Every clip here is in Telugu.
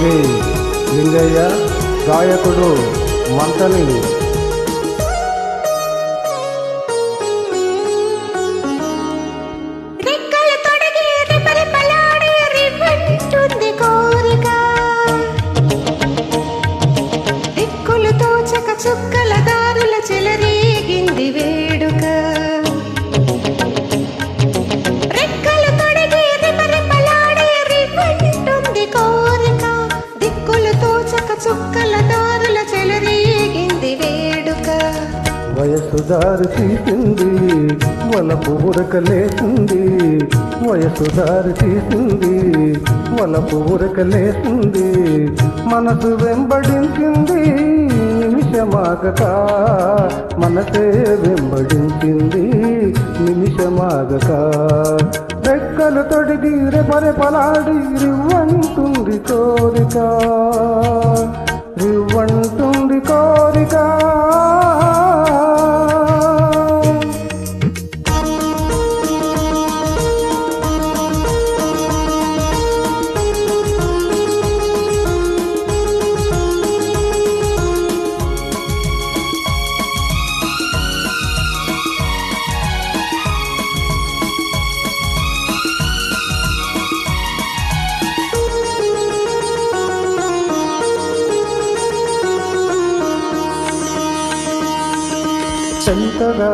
శ్రీ లింగయ్య, గాయకుడు మంటలి. చుక్కల దారుల చెలరేగింది వేడుక, రెక్కలు తొడిగి రెపరెపలాడే రివ్వంటుంది కోరిక, దిక్కులు తోచక చుక్కల దారుల చెలరేగింది వేడుక. వయసు దారి తీసింది వలపు ఉరకలేసింది, వయసు దారి తీసింది వలపు ఉరకలేసింది, మనసు వెంబడించింది నిమిషమాగక, మనసే వెంబడించింది నిమిషమాగక. రెక్కలు తొడిగి రెపరెపలాడి రివ్వంటుంది కోరిక, రివ్వంటుంది కోరిక. చెంతగా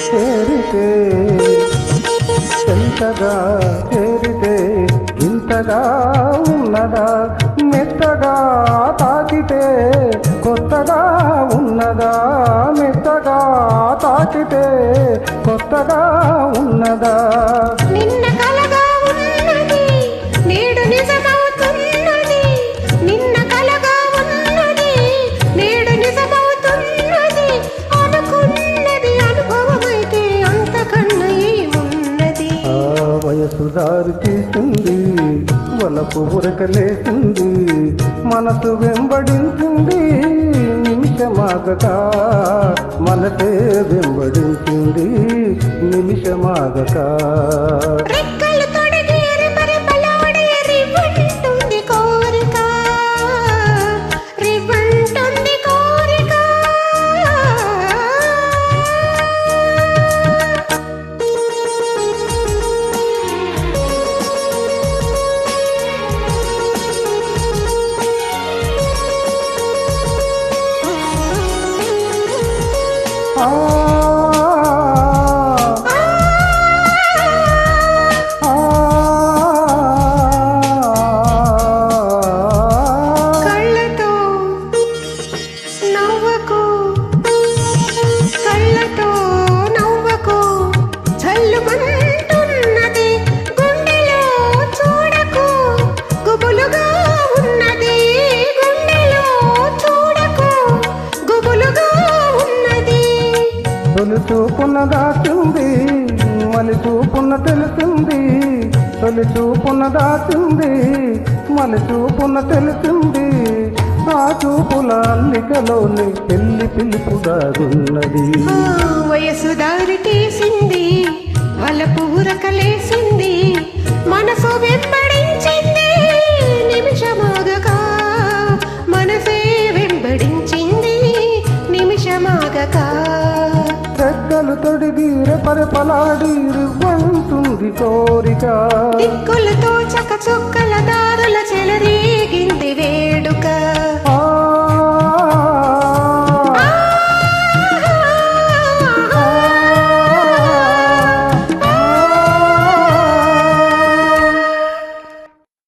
చేరితే, చెంతగా చేరితే ఇంతగా ఉన్నదా, మెత్తగా తాకితే కొత్తగా ఉన్నదా, మెత్తగా తాకితే కొత్తగా ఉన్నదా. నిన్న కలగా ఉన్నది నేడు నిజమవుతున్నది, నిన్న కలగా ఉన్నది నేడు నిజమవుతున్నది, అనుకున్నది అనుభవమైతే అంతకన్నా ఏమున్నది. వయసు దారి తీసింది వలపు ఉరకలేసింది, మనసు వెంబడించింది నిమిషమాగక, మనసే వెంబడించింది నిమిషమాగక. రెక్కలు తొడిగి రెపరెపలాడే రివ్వంటుంది కోరిక, రివ్వంటుంది కోరిక. కళ్ళతో నవ్వకు, కళ్ళతో నవ్వకు, చల్లుమంటున్నది గుండెలో చూడకు, గుబులుగా ఉన్నది గుండెలో చూడకు, గుబులుగా ఉన్నది. తొలి చూపున దాచింది మలి చూపున తెలిసింది, తొలి చూపున దాచింది మలి చూపున తెలిసింది, ఆ చూపుల అల్లికలోని పెళ్లి పిలుపుదాగున్నది. వయసు దారి తీసింది వలపు ఉరకలేసింది, మనసు వెంబడించింది నిమిషమాగక, మనసే వెంబడించింది నిమిషమాగక. రెక్కలు తొడిగి రెపరెపలాడి రివ్వంటుంది కోరిక, దిక్కులతో చక చుక్కల దారి